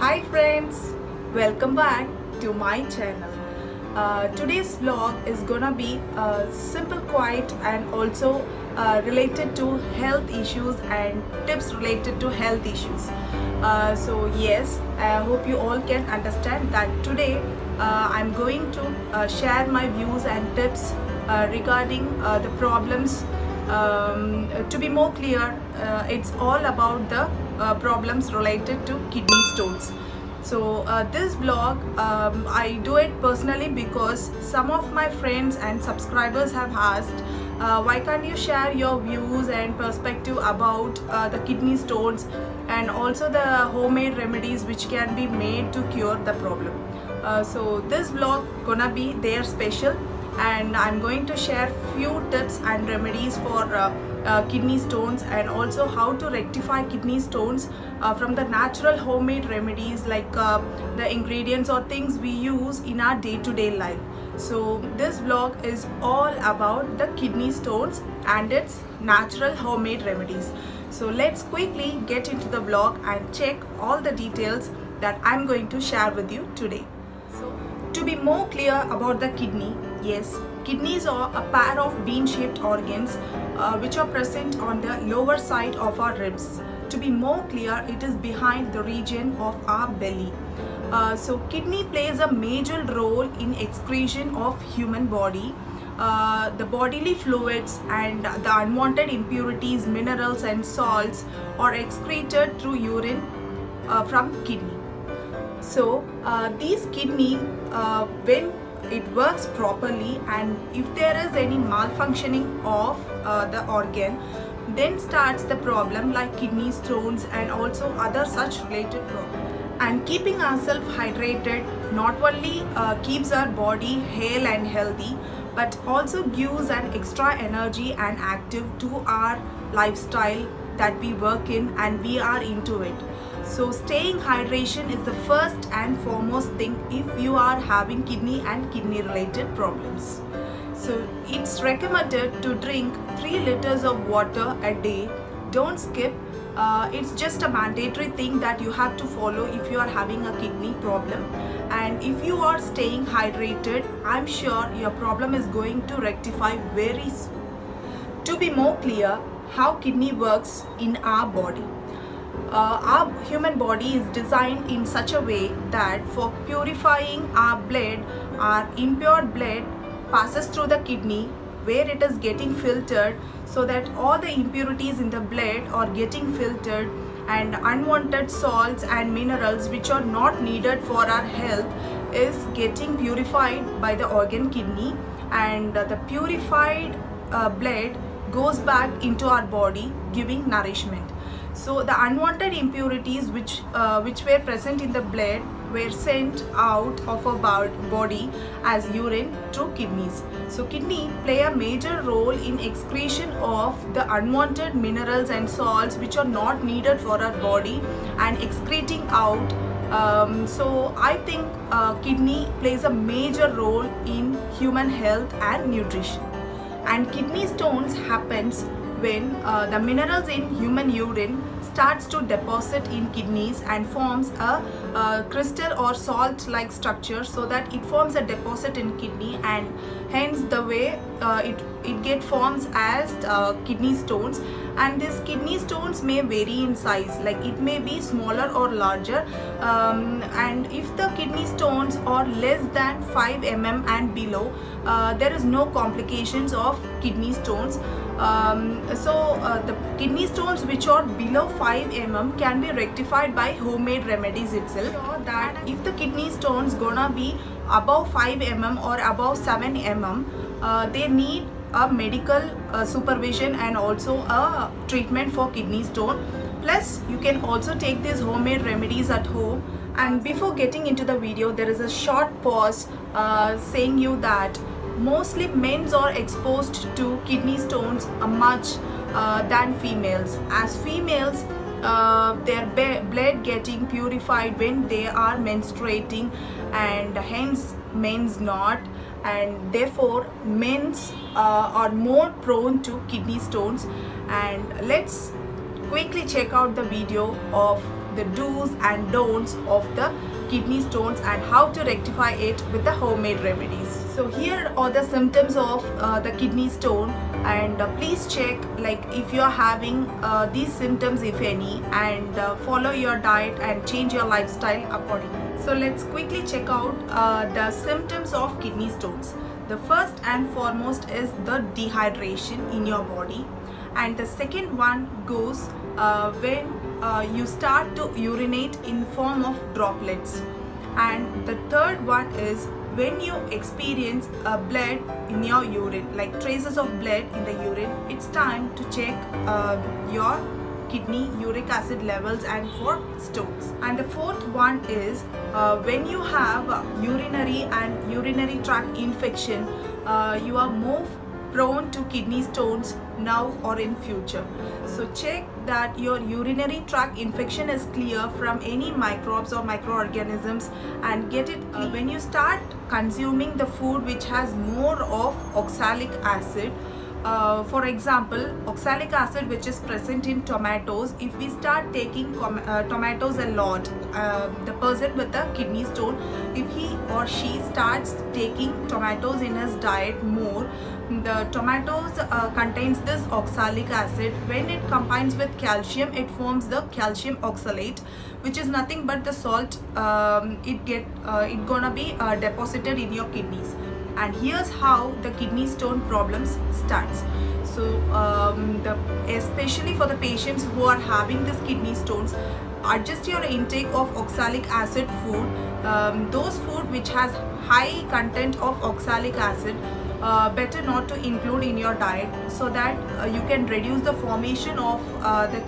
Hi friends, welcome back to my channel. Today's vlog is gonna be simple, quiet, and also related to health issues and tips related to health issues. So yes, I hope you all can understand that today I'm going to share my views and tips regarding the problems. To be more clear, it's all about the problems related to kidney stones. So this vlog, I do it personally because some of my friends and subscribers have asked, why can't you share your views and perspective about the kidney stones and also the homemade remedies which can be made to cure the problem. So this vlog gonna be their special, and I'm going to share few tips and remedies for kidney stones, and also how to rectify kidney stones from the natural homemade remedies, like the ingredients or things we use in our day-to-day life. So this vlog is all about the kidney stones and its natural homemade remedies. So let's quickly get into the vlog and check all the details that I'm going to share with you today. So to be more clear about the kidney, yes, kidneys are a pair of bean-shaped organs which are present on the lower side of our ribs. To be more clear, it is behind the region of our belly. So kidney plays a major role in excretion of human body. The bodily fluids and the unwanted impurities, minerals and salts are excreted through urine from kidney. So these kidney, when it works properly, and if there is any malfunctioning of the organ, then starts the problem like kidney stones and also other such related problems. And keeping ourselves hydrated not only keeps our body hale and healthy, but also gives an extra energy and active to our lifestyle that we work in and we are into it. So staying hydration is the first and foremost thing if you are having kidney and kidney related problems. So it's recommended to drink 3 liters of water a day. Don't skip. It's just a mandatory thing that you have to follow if you are having a kidney problem. And if you are staying hydrated, I'm sure your problem is going to rectify very soon. To be more clear, how kidney works in our body. Our human body is designed in such a way that for purifying our blood, our impure blood passes through the kidney, where it is getting filtered, so that all the impurities in the blood are getting filtered, and unwanted salts and minerals which are not needed for our health is getting purified by the organ kidney, and the purified blood goes back into our body, giving nourishment. So the unwanted impurities which were present in the blood were sent out of our body as urine through kidneys. So kidney play a major role in excretion of the unwanted minerals and salts which are not needed for our body and excreting out. So I think kidney plays a major role in human health and nutrition. And kidney stones happens when the minerals in human urine starts to deposit in kidneys and forms a crystal or salt like structure, so that it forms a deposit in kidney, and hence the way it get forms as kidney stones. And these kidney stones may vary in size, like it may be smaller or larger, and if the kidney stones are less than 5 mm and below, there is no complications of kidney stones. The kidney stones which are below 5 mm can be rectified by homemade remedies itself. So that if the kidney stones gonna be above 5 mm or above 7 mm, they need a medical supervision and also a treatment for kidney stone. Plus you can also take these homemade remedies at home. And before getting into the video, there is a short pause saying you that mostly men are exposed to kidney stones much than females, as females their blood getting purified when they are menstruating, and hence men's not, and therefore men's are more prone to kidney stones. And let's quickly check out the video of the do's and don'ts of the kidney stones and how to rectify it with the homemade remedies. So here are the symptoms of the kidney stone, and please check like if you are having these symptoms, if any, and follow your diet and change your lifestyle accordingly. So let's quickly check out the symptoms of kidney stones. The first and foremost is the dehydration in your body, and the second one goes when you start to urinate in form of droplets, and the third one is when you experience blood in your urine, like traces of blood in the urine. It's time to check your kidney uric acid levels and for stones. And the fourth one is when you have urinary and urinary tract infection, you are more prone to kidney stones now or in future. So check that your urinary tract infection is clear from any microbes or microorganisms and get it when you start consuming the food which has more of oxalic acid. For example, oxalic acid which is present in tomatoes, if we start taking tomatoes a lot, the person with a kidney stone, if he or she starts taking tomatoes in his diet more, the tomatoes contains this oxalic acid. When it combines with calcium, it forms the calcium oxalate, which is nothing but the salt. It gonna be deposited in your kidneys. And here's how the kidney stone problems starts. So especially for the patients who are having this kidney stones, adjust your intake of oxalic acid food. Those food which has high content of oxalic acid, better not to include in your diet, so that you can reduce the formation of the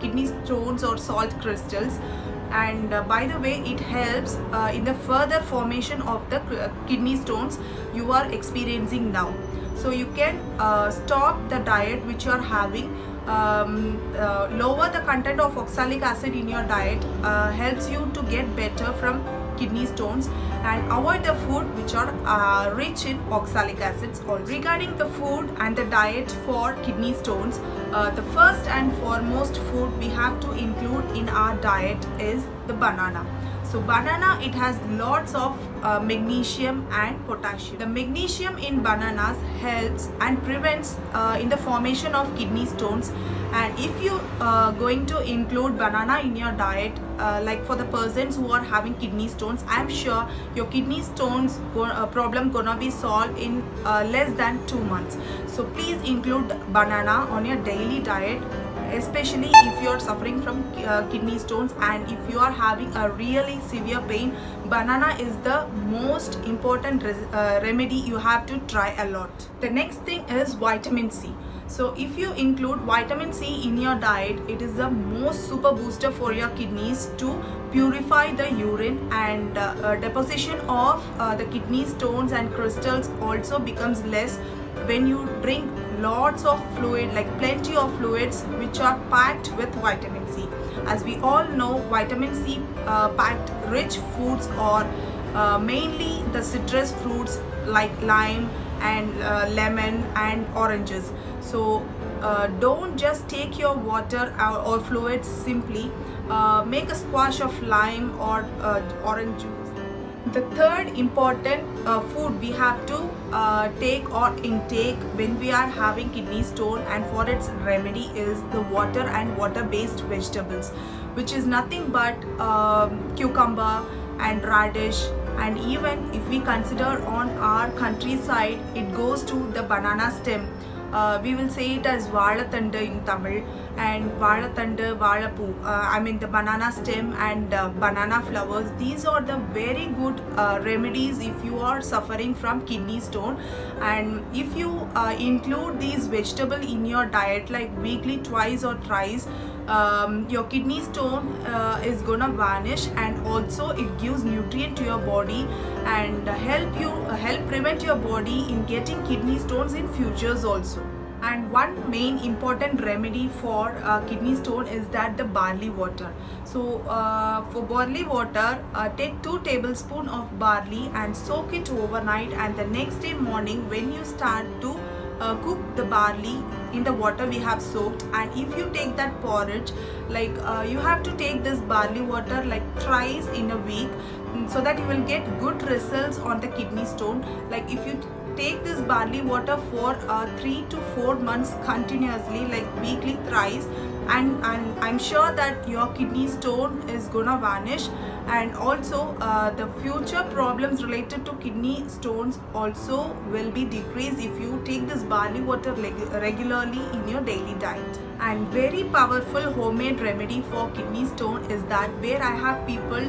kidney stones or salt crystals. And by the way, it helps in the further formation of the kidney stones you are experiencing now. So you can stop the diet which you are having, lower the content of oxalic acid in your diet, helps you to get better from kidney stones, and avoid the food which are rich in oxalic acids. Regarding the food and the diet for kidney stones, the first and foremost food we have to include in our diet is the banana. So banana, it has lots of magnesium and potassium. The magnesium in bananas helps and prevents in the formation of kidney stones. And if you going to include banana in your diet, like for the persons who are having kidney stones, I'm sure your kidney stones problem gonna be solved in less than 2 months. So please include banana on your daily diet, especially if you are suffering from kidney stones, and if you are having a really severe pain, banana is the most important remedy you have to try a lot. The next thing is vitamin C. So if you include vitamin C in your diet, it is the most super booster for your kidneys to purify the urine, and deposition of the kidney stones and crystals also becomes less when you drink lots of fluid, like plenty of fluids which are packed with vitamin C. As we all know, vitamin C packed rich foods are mainly the citrus fruits like lime and lemon and oranges. So don't just take your water or fluids simply. Make a squash of lime or orange juice. The third important food we have to take or intake when we are having kidney stone and for its remedy is the water and water based vegetables, which is nothing but cucumber and radish. And even if we consider on our countryside, it goes to the banana stem. We will say it as vaalathanda in Tamil, and vaalathanda, vaalapu, I mean the banana stem and banana flowers. These are the very good remedies if you are suffering from kidney stone. And if you include these vegetables in your diet like weekly twice or thrice, your kidney stone is gonna vanish, and also it gives nutrient to your body and help prevent your body in getting kidney stones in futures also. And one main important remedy for kidney stone is that the barley water. So for barley water, take 2 tablespoons of barley and soak it overnight, and the next day morning when you start to cook the barley in the water we have soaked, and if you take that porridge, like you have to take this barley water like thrice in a week, so that you will get good results on the kidney stone. Like if you take this barley water for 3 to 4 months continuously, like weekly thrice, and I'm sure that your kidney stone is gonna vanish, and also the future problems related to kidney stones also will be decreased if you take this barley water regularly in your daily diet. And very powerful homemade remedy for kidney stone is that, where I have people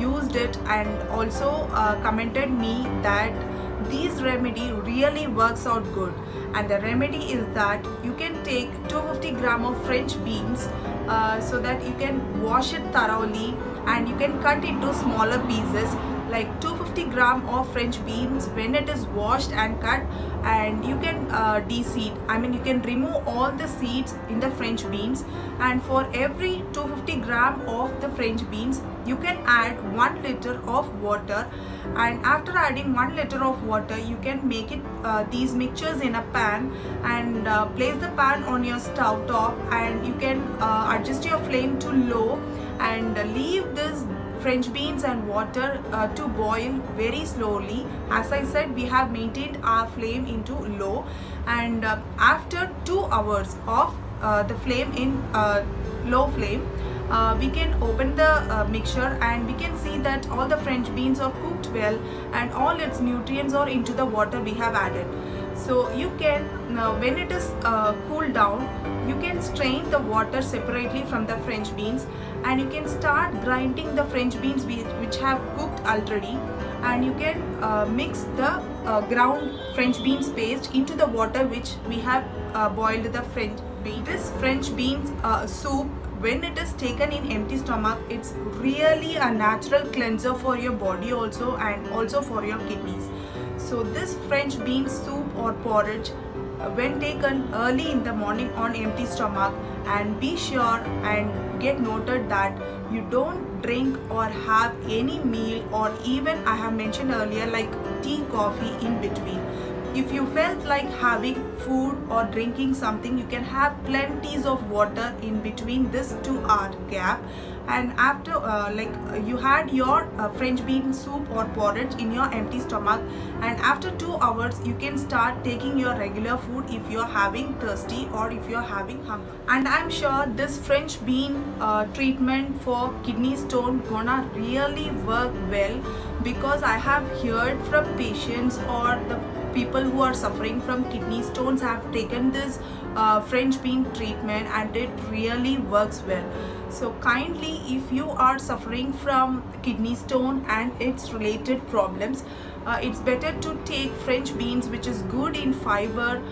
used it and also commented me that this remedy really works out good. And the remedy is that you can take 250 gram of French beans, so that you can wash it thoroughly and you can cut into smaller pieces, like 250 gram of French beans. When it is washed and cut, and you can de-seed, I mean you can remove all the seeds in the French beans, and for every 250 gram of the French beans you can add 1 liter of water. And after adding 1 liter of water, you can make it these mixtures in a pan, and place the pan on your stove top, and you can adjust your flame to low, and leave this French beans and water to boil very slowly. As I said, we have maintained our flame into low, and after 2 hours of the flame in low flame, we can open the mixture, and we can see that all the French beans are cooked well and all its nutrients are into the water we have added. So you can, when it is cooled down, you can strain the water separately from the French beans, and you can start grinding the French beans which have cooked already, and you can mix the ground French beans paste into the water which we have boiled the French beans. This French beans soup, when it is taken in empty stomach, it's really a natural cleanser for your body also, and also for your kidneys. So this French bean soup or porridge, when taken early in the morning on empty stomach, and be sure and get noted that you don't drink or have any meal, or even I have mentioned earlier like tea, coffee in between. If you felt like having food or drinking something, you can have plenties of water in between this 2-hour gap, and after you had your French bean soup or porridge in your empty stomach, and after 2 hours you can start taking your regular food if you are having thirsty or if you are having hunger. And I'm sure this French bean treatment for kidney stone gonna really work well, because I have heard from patients or the people who are suffering from kidney stones have taken this French bean treatment, and it really works well. So kindly, if you are suffering from kidney stone and its related problems, it's better to take French beans, which is good in fiber,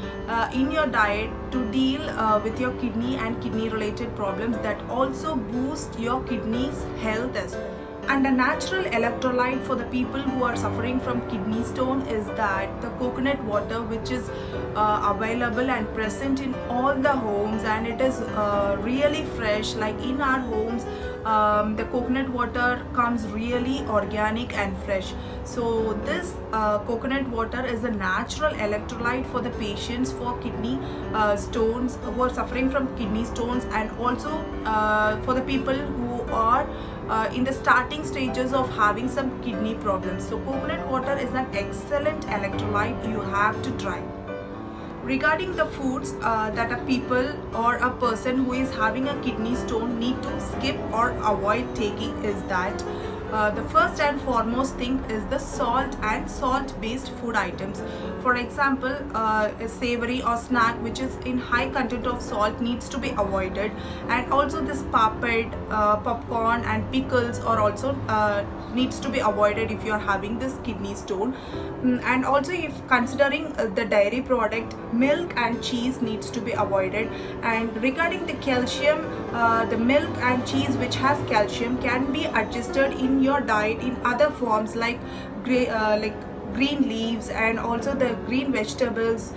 in your diet to deal with your kidney and kidney related problems that also boost your kidneys health as well. And a natural electrolyte for the people who are suffering from kidney stone is that the coconut water, which is available and present in all the homes, and it is really fresh. Like in our homes, the coconut water comes really organic and fresh. So this coconut water is a natural electrolyte for the patients for kidney stones, who are suffering from kidney stones, and also for the people who are in the starting stages of having some kidney problems. So coconut water is an excellent electrolyte, you have to try. Regarding the foods that a people or a person who is having a kidney stone need to skip or avoid taking is that the first and foremost thing is the salt and salt based food items. For example, a savory or snack which is in high content of salt needs to be avoided, and also this papad, popcorn and pickles are also needs to be avoided if you are having this kidney stone. And also, if considering the dairy product, milk and cheese needs to be avoided. And regarding the calcium, the milk and cheese which has calcium can be adjusted in your diet in other forms like green leaves, and also the green vegetables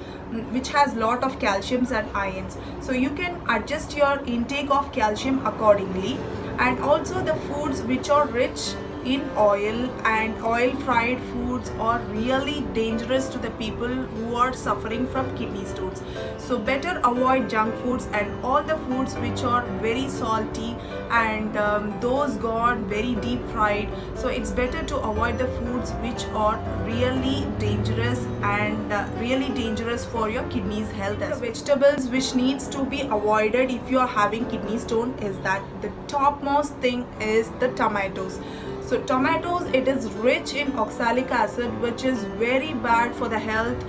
which has lot of calciums and ions. So you can adjust your intake of calcium accordingly. And also the foods which are rich in oil, and oil fried foods are really dangerous to the people who are suffering from kidney stones. So better avoid junk foods and all the foods which are very salty and those gone very deep fried. So it's better to avoid the foods which are really dangerous and really dangerous for your kidneys health. As vegetables which needs to be avoided if you are having kidney stone is that the topmost thing is the tomatoes. So tomatoes, it is rich in oxalic acid, which is very bad for the health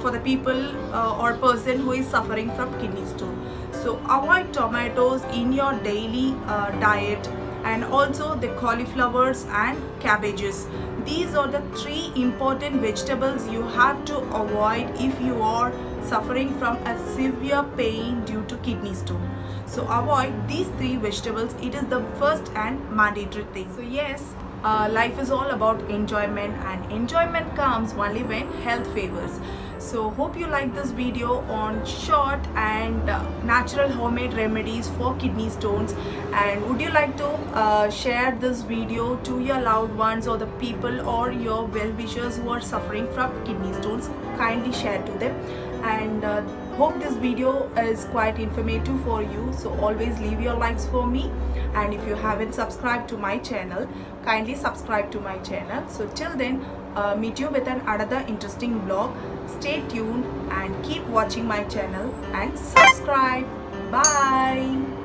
for the people or person who is suffering from kidney stone. So avoid tomatoes in your daily diet, and also the cauliflowers and cabbages. These are the three important vegetables you have to avoid if you are suffering from a severe pain due to kidney stone. So avoid these three vegetables. It is the first and mandatory thing. So yes, life is all about enjoyment, and enjoyment comes only when health favors. So hope you like this video on short and natural homemade remedies for kidney stones. And would you like to share this video to your loved ones or the people or your well-wishers who are suffering from kidney stones? Kindly share to them. And hope this video is quite informative for you. So always leave your likes for me. And if you haven't subscribed to my channel, kindly subscribe to my channel. So till then, meet you with another interesting vlog. Stay tuned and keep watching my channel and subscribe. Bye.